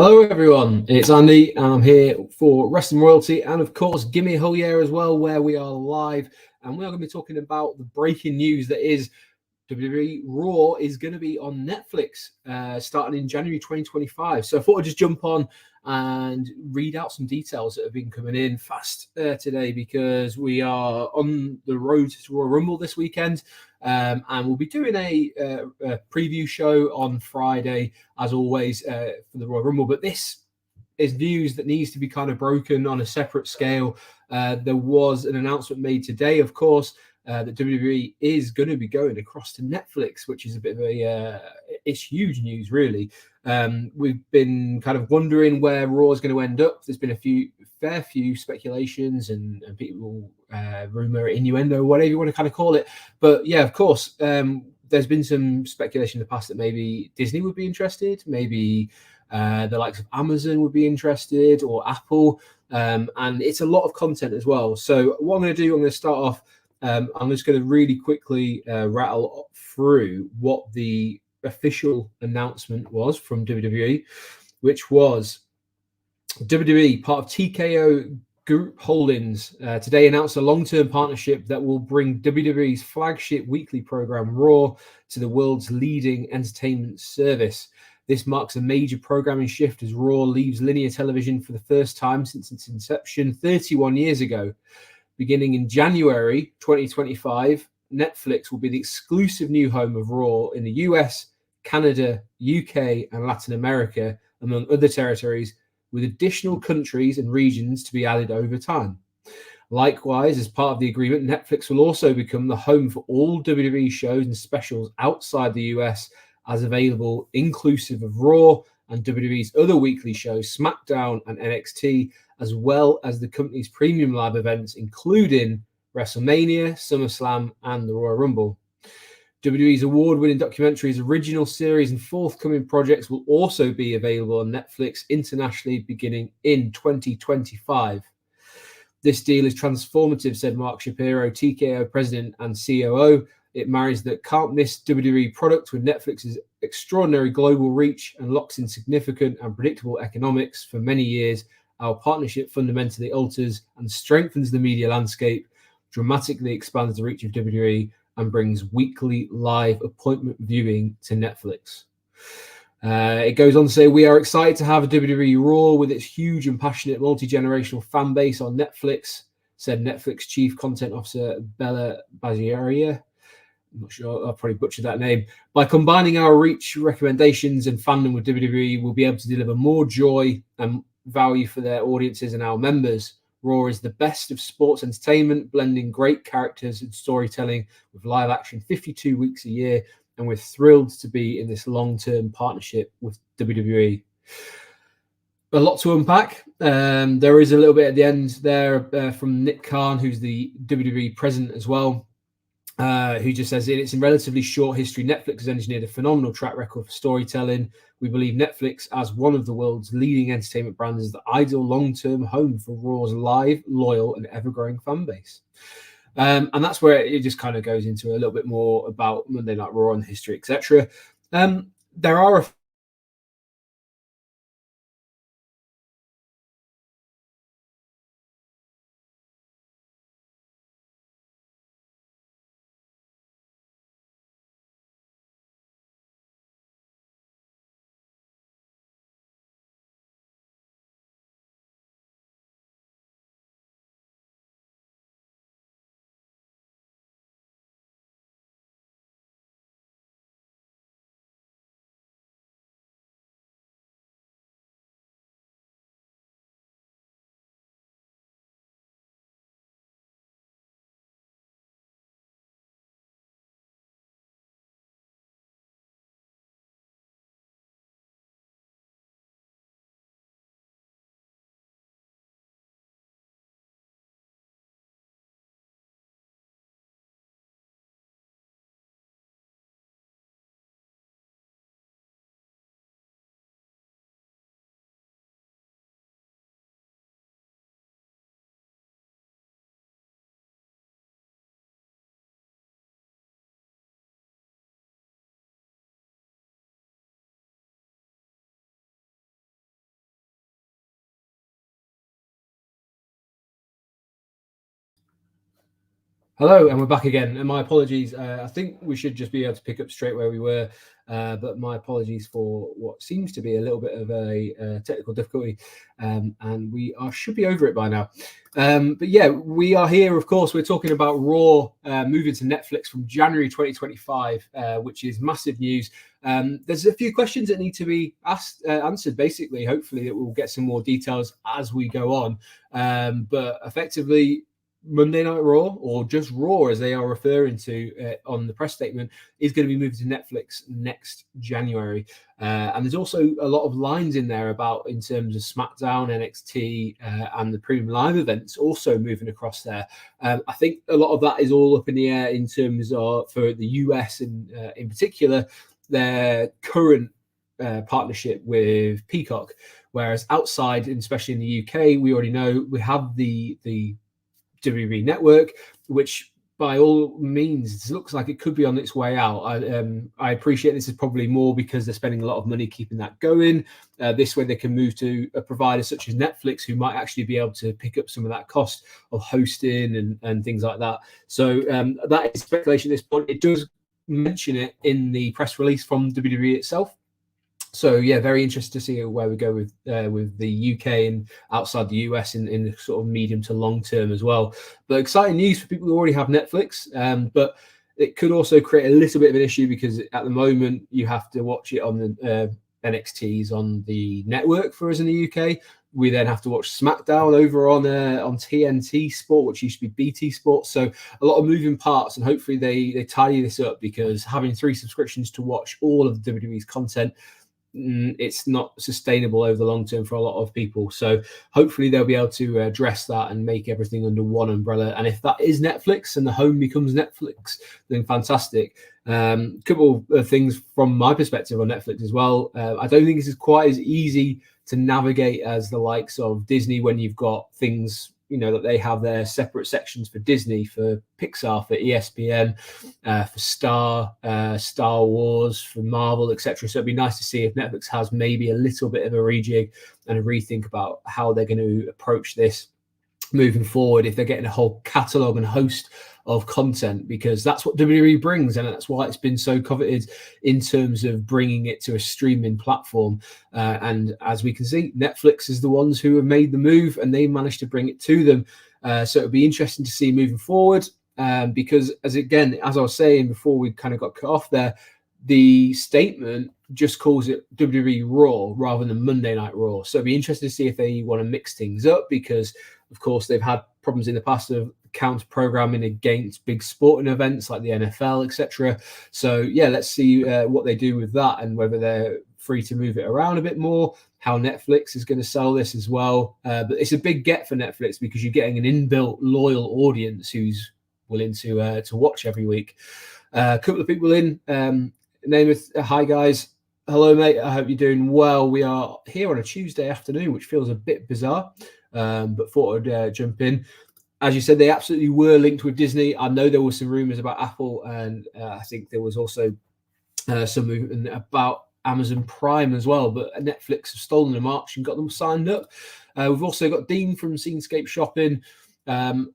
Hello everyone, it's Andy and I'm here for Wrestling Royalty and of course Gimme Hell Yeah as well, where we are live and we are going to be talking about the breaking news that is WWE Raw is going to be on Netflix starting in January 2025. So I thought I'd just jump on and read out some details that have been coming in fast today, because we are on the road to Royal Rumble this weekend. And we'll be doing a preview show on Friday, as always, for the Royal Rumble. But this is news that needs to be kind of broken on a separate scale. There was an announcement made today, of course, that WWE is going to be going across to Netflix, which is a bit of it's huge news, really. We've been kind of wondering where Raw is going to end up. There's been a fair few speculations and people, rumor, innuendo, whatever you want to kind of call it. But yeah, of course, there's been some speculation in the past that maybe Disney would be interested, maybe the likes of Amazon would be interested, or Apple. And it's a lot of content as well. So what I'm going to do, I'm going to start off. I'm just going to really quickly rattle through what the official announcement was from WWE, which was WWE, part of TKO Group Holdings, today announced a long-term partnership that will bring WWE's flagship weekly program, Raw, to the world's leading entertainment service. This marks a major programming shift as Raw leaves linear television for the first time since its inception 31 years ago. Beginning in January 2025, Netflix will be the exclusive new home of Raw in the US, Canada, UK, and Latin America, among other territories, with additional countries and regions to be added over time. Likewise, as part of the agreement, Netflix will also become the home for all WWE shows and specials outside the US, as available inclusive of Raw and WWE's other weekly shows, SmackDown and NXT, as well as the company's premium live events, including WrestleMania, SummerSlam, and the Royal Rumble. WWE's award-winning documentaries, original series, and forthcoming projects will also be available on Netflix internationally beginning in 2025. This deal is transformative, said Mark Shapiro, TKO president and COO. It marries the can't-miss WWE product with Netflix's extraordinary global reach and locks in significant and predictable economics for many years. Our partnership fundamentally alters and strengthens the media landscape, dramatically expands the reach of WWE, and brings weekly live appointment viewing to Netflix. It goes on to say, we are excited to have a WWE Raw with its huge and passionate multi-generational fan base on Netflix, said Netflix Chief Content Officer Bella Bajaria. I'm not sure, I'll probably butcher that name. By combining our reach, recommendations, and fandom with WWE, we'll be able to deliver more joy and value for their audiences and our members. Raw is the best of sports entertainment, blending great characters and storytelling with live action 52 weeks a year, and we're thrilled to be in this long-term partnership with WWE. A lot to unpack. There is a little bit at the end there from Nick Khan, who's the WWE president as well, who just says, in its relatively short history, Netflix has engineered a phenomenal track record for storytelling. We believe Netflix, as one of the world's leading entertainment brands, is the ideal long-term home for Raw's live, loyal, and ever-growing fan base. And that's where it just kind of goes into a little bit more about Monday Night Raw and history, etc. There are a Hello, and we're back again. And my apologies. I think we should just be able to pick up straight where we were, but my apologies for what seems to be a little bit of a technical difficulty, and should be over it by now. But yeah, we are here. Of course, we're talking about Raw moving to Netflix from January 2025, which is massive news. There's a few questions that need to be answered. Basically, hopefully, that we'll get some more details as we go on. But effectively, Monday Night Raw, or just Raw as they are referring to on the press statement, is going to be moving to Netflix next January. And there's also a lot of lines in there about in terms of SmackDown, NXT, and the Premium Live events also moving across there. I think a lot of that is all up in the air in terms of, for the US and in particular, their current partnership with Peacock. Whereas outside, and especially in the UK, we already know we have the WWE network, which by all means looks like it could be on its way out. I appreciate this is probably more because they're spending a lot of money keeping that going. This way they can move to a provider such as Netflix, who might actually be able to pick up some of that cost of hosting and things like that. So that is speculation at this point. It does mention it in the press release from WWE itself. So yeah, very interested to see where we go with the UK and outside the US in the sort of medium to long term as well. But exciting news for people who already have Netflix. But it could also create a little bit of an issue because at the moment you have to watch it on the NXTs on the network for us in the UK. We then have to watch SmackDown over on TNT Sport, which used to be BT Sport. So a lot of moving parts, and hopefully they tidy this up, because having 3 subscriptions to watch all of the WWE's content, it's not sustainable over the long term for a lot of people. So hopefully they'll be able to address that and make everything under one umbrella. And if that is Netflix and the home becomes Netflix, then fantastic. Couple of things from my perspective on Netflix as well. I don't think this is quite as easy to navigate as the likes of Disney, when you've got things, you know, that they have their separate sections for Disney, for Pixar, for ESPN, for Star Wars, for Marvel, etc. So it'd be nice to see if Netflix has maybe a little bit of a rejig and a rethink about how they're going to approach this moving forward, if they're getting a whole catalogue and host of content, because that's what WWE brings, and that's why it's been so coveted in terms of bringing it to a streaming platform. And as we can see, Netflix is the ones who have made the move, and they managed to bring it to them. So it'll be interesting to see moving forward, because as I was saying before we kind of got cut off there, the statement just calls it WWE Raw rather than Monday Night Raw. So it'd be interesting to see if they want to mix things up, because of course they've had problems in the past of counter programming against big sporting events like the NFL, etc. So yeah, let's see what they do with that, and whether they're free to move it around a bit more, how Netflix is going to sell this as well. But it's a big get for Netflix, because you're getting an inbuilt loyal audience who's willing to watch every week. A couple of people in. Namath, hi guys. Hello, mate. I hope you're doing well. We are here on a Tuesday afternoon, which feels a bit bizarre, but thought I'd jump in. As you said, they absolutely were linked with Disney. I know there were some rumors about Apple, and I think there was also some movement about Amazon Prime as well. But Netflix have stolen the march and got them signed up. We've also got Dean from Scenescape Shopping. I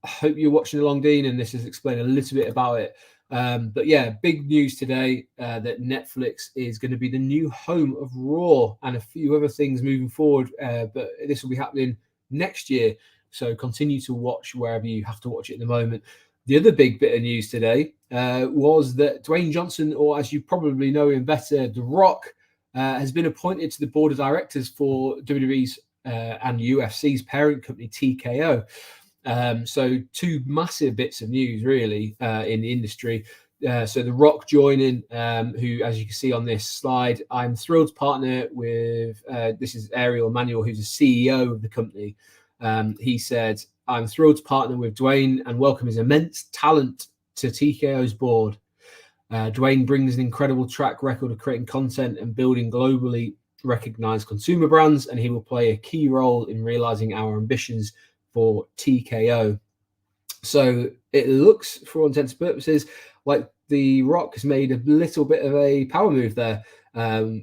hope you're watching along, Dean, and this has explained a little bit about it. But yeah, big news today that Netflix is going to be the new home of Raw and a few other things moving forward. But this will be happening next year. So continue to watch wherever you have to watch it at the moment. The other big bit of news today was that Dwayne Johnson, or as you probably know him better, The Rock, has been appointed to the board of directors for WWE's and UFC's parent company, TKO. So 2 massive bits of news really in the industry. So The Rock joining, who, as you can see on this slide, I'm thrilled to partner with, this is Ariel Emanuel, who's the CEO of the company. He said, I'm thrilled to partner with Dwayne and welcome his immense talent to TKO's board. Dwayne brings an incredible track record of creating content and building globally recognized consumer brands, and he will play a key role in realizing our ambitions for TKO. So it looks, for all intents and purposes, like The Rock has made a little bit of a power move there,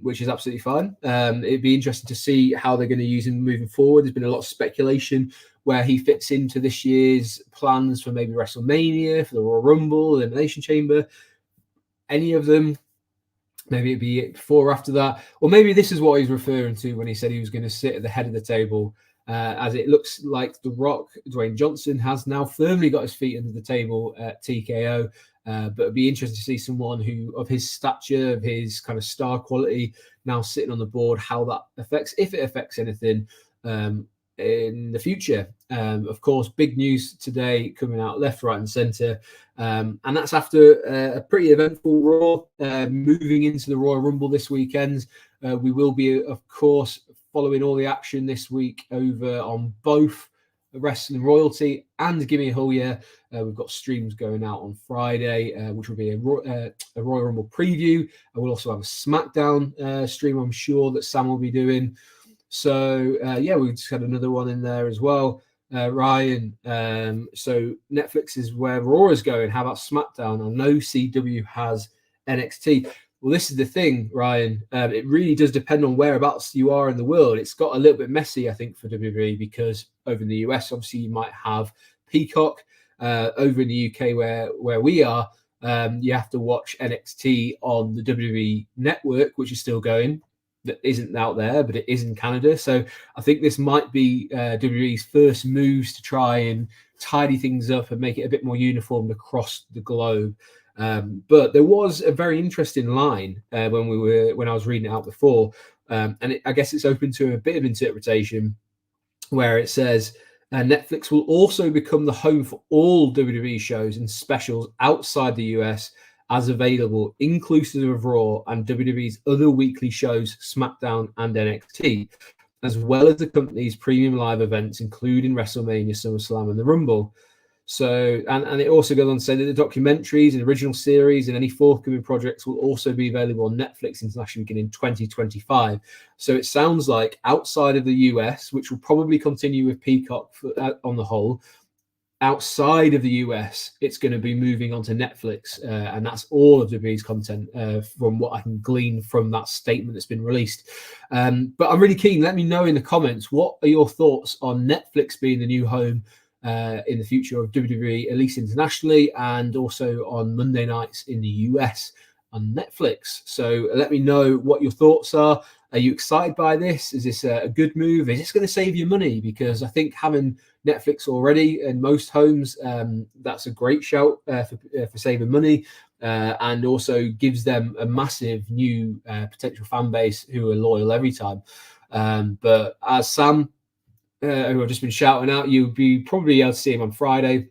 which is absolutely fine. It'd be interesting to see how they're going to use him moving forward. There's been a lot of speculation where he fits into this year's plans for maybe WrestleMania, for the Royal Rumble, Elimination Chamber, any of them. Maybe it'd be before or after that. Or maybe this is what he's referring to when he said he was going to sit at the head of the table, as it looks like The Rock, Dwayne Johnson, has now firmly got his feet under the table at TKO. But it'd be interesting to see someone who, of his stature, of his kind of star quality, now sitting on the board, how that affects, if it affects anything in the future. Of course, big news today coming out left, right, and centre. And that's after a pretty eventful Raw, moving into the Royal Rumble this weekend. We will be, of course, following all the action this week over on both Wrestling Royalty and Gimme a Whole Year. We've got streams going out on Friday, which will be a Royal Rumble preview. And we'll also have a SmackDown stream, I'm sure, that Sam will be doing. So, yeah, we just had another one in there as well. Ryan, so Netflix is where Raw is going. How about SmackDown? I know CW has NXT. Well, this is the thing, Ryan. It really does depend on whereabouts you are in the world. It's got a little bit messy, I think, for WWE, because over in the US, obviously, you might have Peacock. Over in the UK, where we are, you have to watch NXT on the WWE network, which is still going. That isn't out there, but it is in Canada. So I think this might be WWE's first moves to try and tidy things up and make it a bit more uniform across the globe. But there was a very interesting line when I was reading it out before, and I guess it's open to a bit of interpretation, where it says Netflix will also become the home for all WWE shows and specials outside the US as available, inclusive of Raw and WWE's other weekly shows, SmackDown and NXT, as well as the company's premium live events, including WrestleMania, SummerSlam, and the Rumble. So, and it also goes on to say that the documentaries and original series and any forthcoming projects will also be available on Netflix internationally beginning 2025. So it sounds like outside of the US, which will probably continue with Peacock on the whole, outside of the US, it's going to be moving on to Netflix, and that's all of WWE's content, from what I can glean from that statement that's been released. But I'm really keen. Let me know in the comments, what are your thoughts on Netflix being the new home in the future of WWE, at least internationally, and also on Monday nights in the US on Netflix? So let me know what your thoughts are. Are you excited by this? Is this a good move? Is this going to save you money? Because I think having Netflix already in most homes, that's a great shout for saving money, and also gives them a massive new potential fan base who are loyal every time. But as Sam, who I've just been shouting out, you'll be probably able to see him on Friday.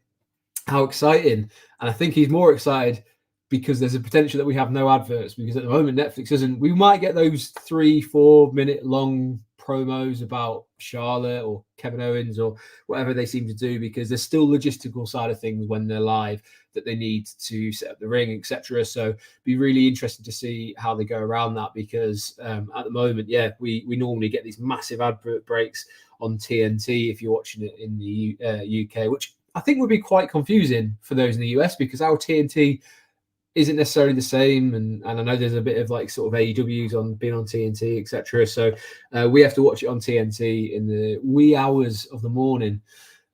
How exciting. And I think he's more excited because there's a potential that we have no adverts, because at the moment Netflix isn't. We might get those 3-4 minute long promos about Charlotte or Kevin Owens or whatever they seem to do, because there's still logistical side of things when they're live that they need to set up the ring, etc. So be really interested to see how they go around that, because at the moment, yeah, we normally get these massive advert breaks on TNT if you're watching it in the UK, which I think would be quite confusing for those in the US, because our TNT isn't necessarily the same, and I know there's a bit of like sort of AEWs on being on TNT, etc. So we have to watch it on TNT in the wee hours of the morning.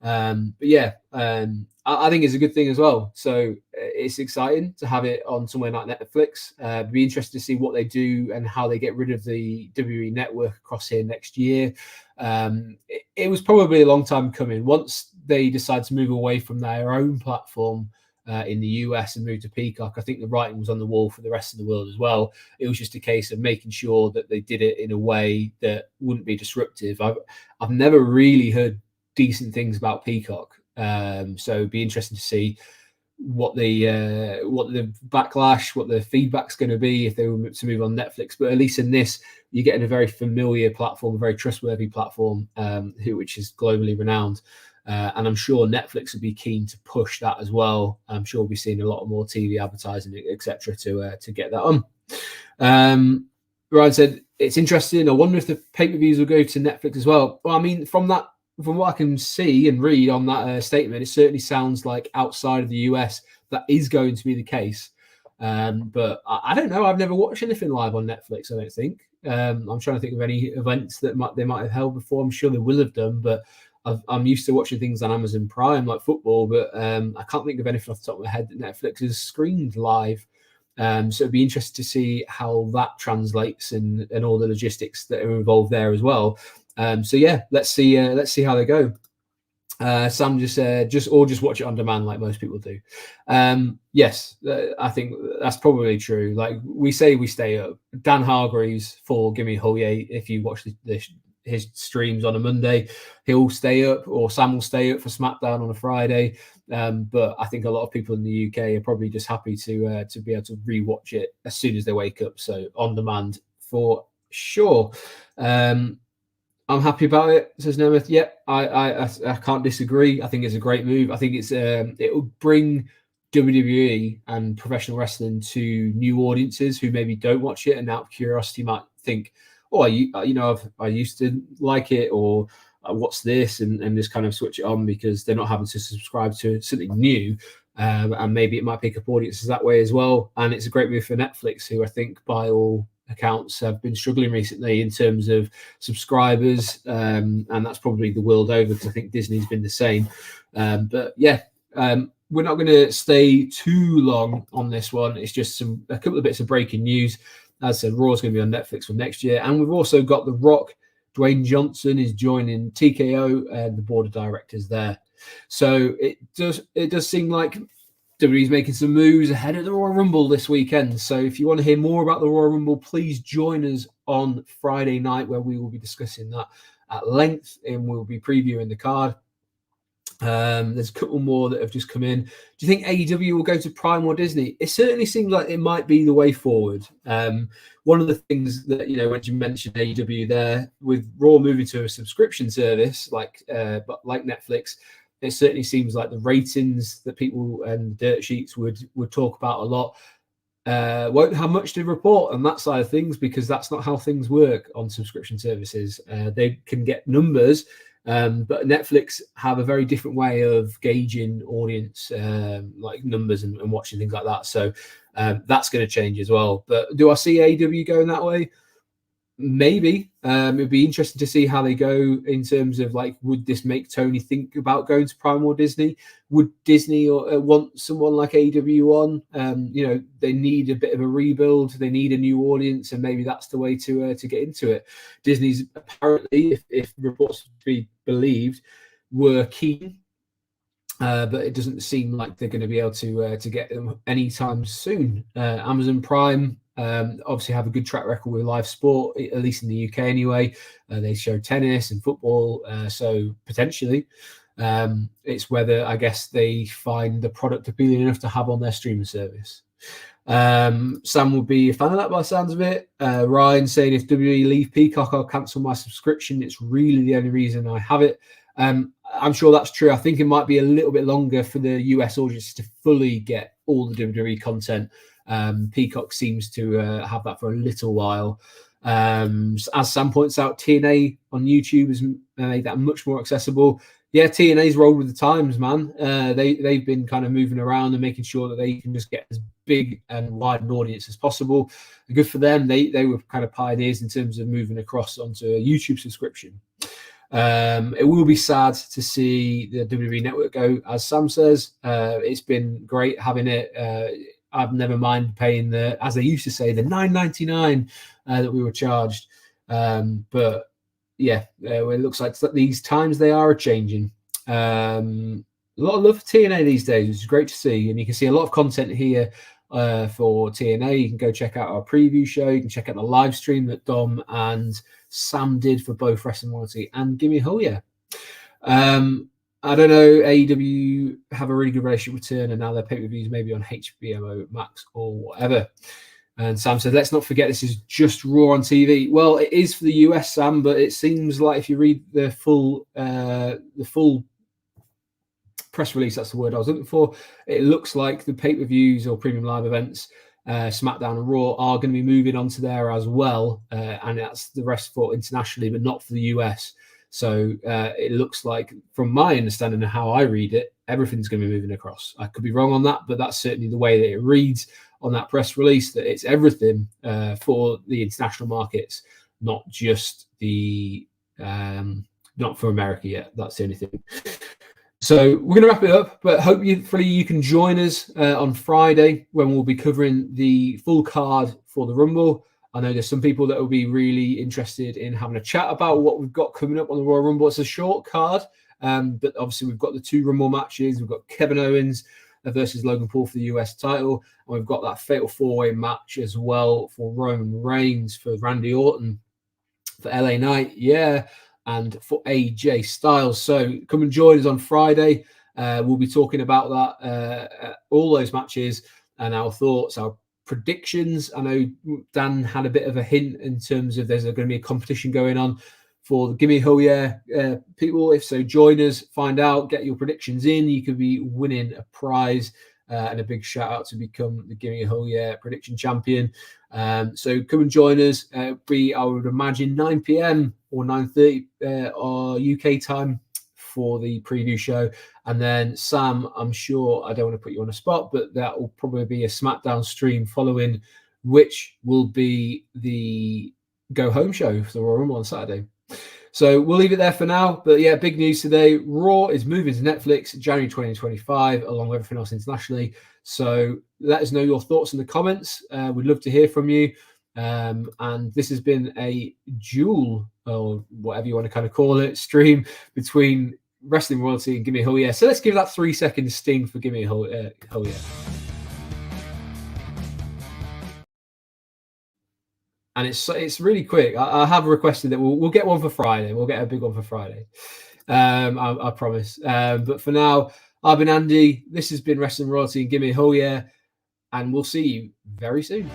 But yeah, I think it's a good thing as well. So it's exciting to have it on somewhere like Netflix. Be interested to see what they do and how they get rid of the WWE network across here next year. It was probably a long time coming. Once they decide to move away from their own platform in the US and move to Peacock, I think the writing was on the wall for the rest of the world as well. It was just a case of making sure that they did it in a way that wouldn't be disruptive. I've never really heard decent things about Peacock, so it'd be interesting to see what the backlash, what the feedback's going to be if they were to move on Netflix. But at least in this, you're getting a very familiar platform, a very trustworthy platform, which is globally renowned. And I'm sure Netflix would be keen to push that as well. I'm sure we'll be seeing a lot more TV advertising, etc., to get that on. Ryan said it's interesting. I wonder if the pay-per-views will go to Netflix as well. Well, I mean, from what I can see and read on that statement, it certainly sounds like outside of the US that is going to be the case. But I don't know. I've never watched anything live on Netflix, I don't think. I'm trying to think of any events that they might have held before. I'm sure they will have done, but I'm used to watching things on Amazon Prime like football, but I can't think of anything off the top of my head that Netflix has screened live. So it'd be interesting to see how that translates and all the logistics that are involved there as well. So yeah, let's see how they go. Sam just said just watch it on demand like most people do. Yes, I think that's probably true. Like we say, we stay up. Dan Hargreaves for Gimme Hulye. If you watch his streams on a Monday, he'll stay up, or Sam will stay up for SmackDown on a Friday. But I think a lot of people in the UK are probably just happy to be able to rewatch it as soon as they wake up. So on demand for sure. I'm happy about it, says Nemeth. Yep, I can't disagree. I think it's a great move. I think it will bring WWE and professional wrestling to new audiences who maybe don't watch it and out of curiosity might think, oh, I used to like it, or what's this, and just kind of switch it on because they're not having to subscribe to something new. And maybe it might pick up audiences that way as well. And it's a great move for Netflix, who I think by all accounts have been struggling recently in terms of subscribers, and that's probably the world over because I think Disney's been the same. But yeah, we're not going to stay too long on this one. It's just a couple of bits of breaking news. As I said, Raw's going to be on Netflix for next year, and we've also got The Rock. Dwayne Johnson is joining TKO and the board of directors there. So it does seem like WWE's making some moves ahead of the Royal Rumble this weekend. So if you want to hear more about the Royal Rumble, please join us on Friday night, where we will be discussing that at length and we'll be previewing the card. There's a couple more that have just come in. Do you think AEW will go to Prime or Disney? It certainly seems like it might be the way forward. One of the things that, when you mentioned AEW there, with Raw moving to a subscription service like Netflix, it certainly seems like the ratings that people and dirt sheets would talk about a lot won't have much to report on that side of things, because that's not how things work on subscription services. They can get numbers, but Netflix have a very different way of gauging audience, like numbers and watching things like that. So that's going to change as well. But do I see AEW going that way? Maybe. It'd be interesting to see how they go in terms of, like, would this make Tony think about going to Prime or Disney? Would Disney want someone like AEW on? They need a bit of a rebuild. They need a new audience, and maybe that's the way to get into it. Disney's apparently, if reports to be believed, were keen, but it doesn't seem like they're going to be able to get them anytime soon. Amazon Prime obviously have a good track record with live sport, at least in the UK anyway. They show tennis and football, so potentially it's whether, I guess, they find the product appealing enough to have on their streaming service. Sam will be a fan of that by the sounds of it. Ryan saying, if WWE leave Peacock, I'll cancel my subscription. It's really the only reason I have it. I'm sure that's true. I think it might be a little bit longer for the US audience to fully get all the WWE content. Peacock seems to have that for a little while. As Sam points out, TNA on YouTube has made that much more accessible. Yeah, TNA's rolled with the times, man. They've been kind of moving around and making sure that they can just get as big and wide an audience as possible. Good for them. They were kind of pioneers in terms of moving across onto a YouTube subscription. It will be sad to see the WWE Network go, as Sam says. It's been great having it. I've never mind paying as they used to say, the $9.99 that we were charged. But yeah, it looks like these times they are changing. A lot of love for TNA these days, which is great to see. And you can see a lot of content here for TNA. You can go check out our preview show. You can check out the live stream that Dom and Sam did for both Wrestling Royalty and Gimme Hulye. I don't know, AEW have a really good relationship with Turner, now their pay-per-views maybe on HBO Max or whatever. And Sam said, let's not forget this is just Raw on TV. Well, it is for the US, Sam, but it seems like if you read the full press release, that's the word I was looking for, it looks like the pay-per-views or premium live events, SmackDown and Raw, are going to be moving on to there as well. And that's the rest for internationally, but not for the US. So it looks like, from my understanding of how I read it, everything's going to be moving across. I could be wrong on that, but that's certainly the way that it reads on that press release, that it's everything for the international markets, not just the not for America yet. That's the only thing. So we're going to wrap it up, but hopefully you can join us on Friday when we'll be covering the full card for the Rumble. I know there's some people that will be really interested in having a chat about what we've got coming up on the Royal Rumble. It's a short card, but obviously we've got the 2 Rumble matches. We've got Kevin Owens versus Logan Paul for the US title. And we've got that fatal 4-way match as well for Roman Reigns, for Randy Orton, for LA Knight, and for AJ Styles. So come and join us on Friday. We'll be talking about that, all those matches and our thoughts, our predictions. I know Dan had a bit of a hint in terms of there's going to be a competition going on for the Gimme Ho Yeah people. If so, join us, find out, get your predictions in. You could be winning a prize. And a big shout out to become the Gimme Ho Yeah prediction champion. So come and join us. I would imagine 9 p.m. or 9:30 or UK time for the preview show. And then Sam, I'm sure, I don't want to put you on a spot, but that will probably be a SmackDown stream following, which will be the go home show for the Royal Rumble on Saturday. So we'll leave it there for now. But yeah, big news today. Raw is moving to Netflix January 2025, along with everything else internationally. So let us know your thoughts in the comments. We'd love to hear from you. And this has been a duel, or whatever you want to kind of call it, stream between Wrestling Royalty and Gimme Ho Yeah. So let's give that 3-second sting for Gimme Ho Yeah. And it's really quick. I have requested that we'll get one for Friday. We'll get a big one for Friday. I promise. But for now, I've been Andy. This has been Wrestling Royalty and Gimme Ho Yeah. And we'll see you very soon.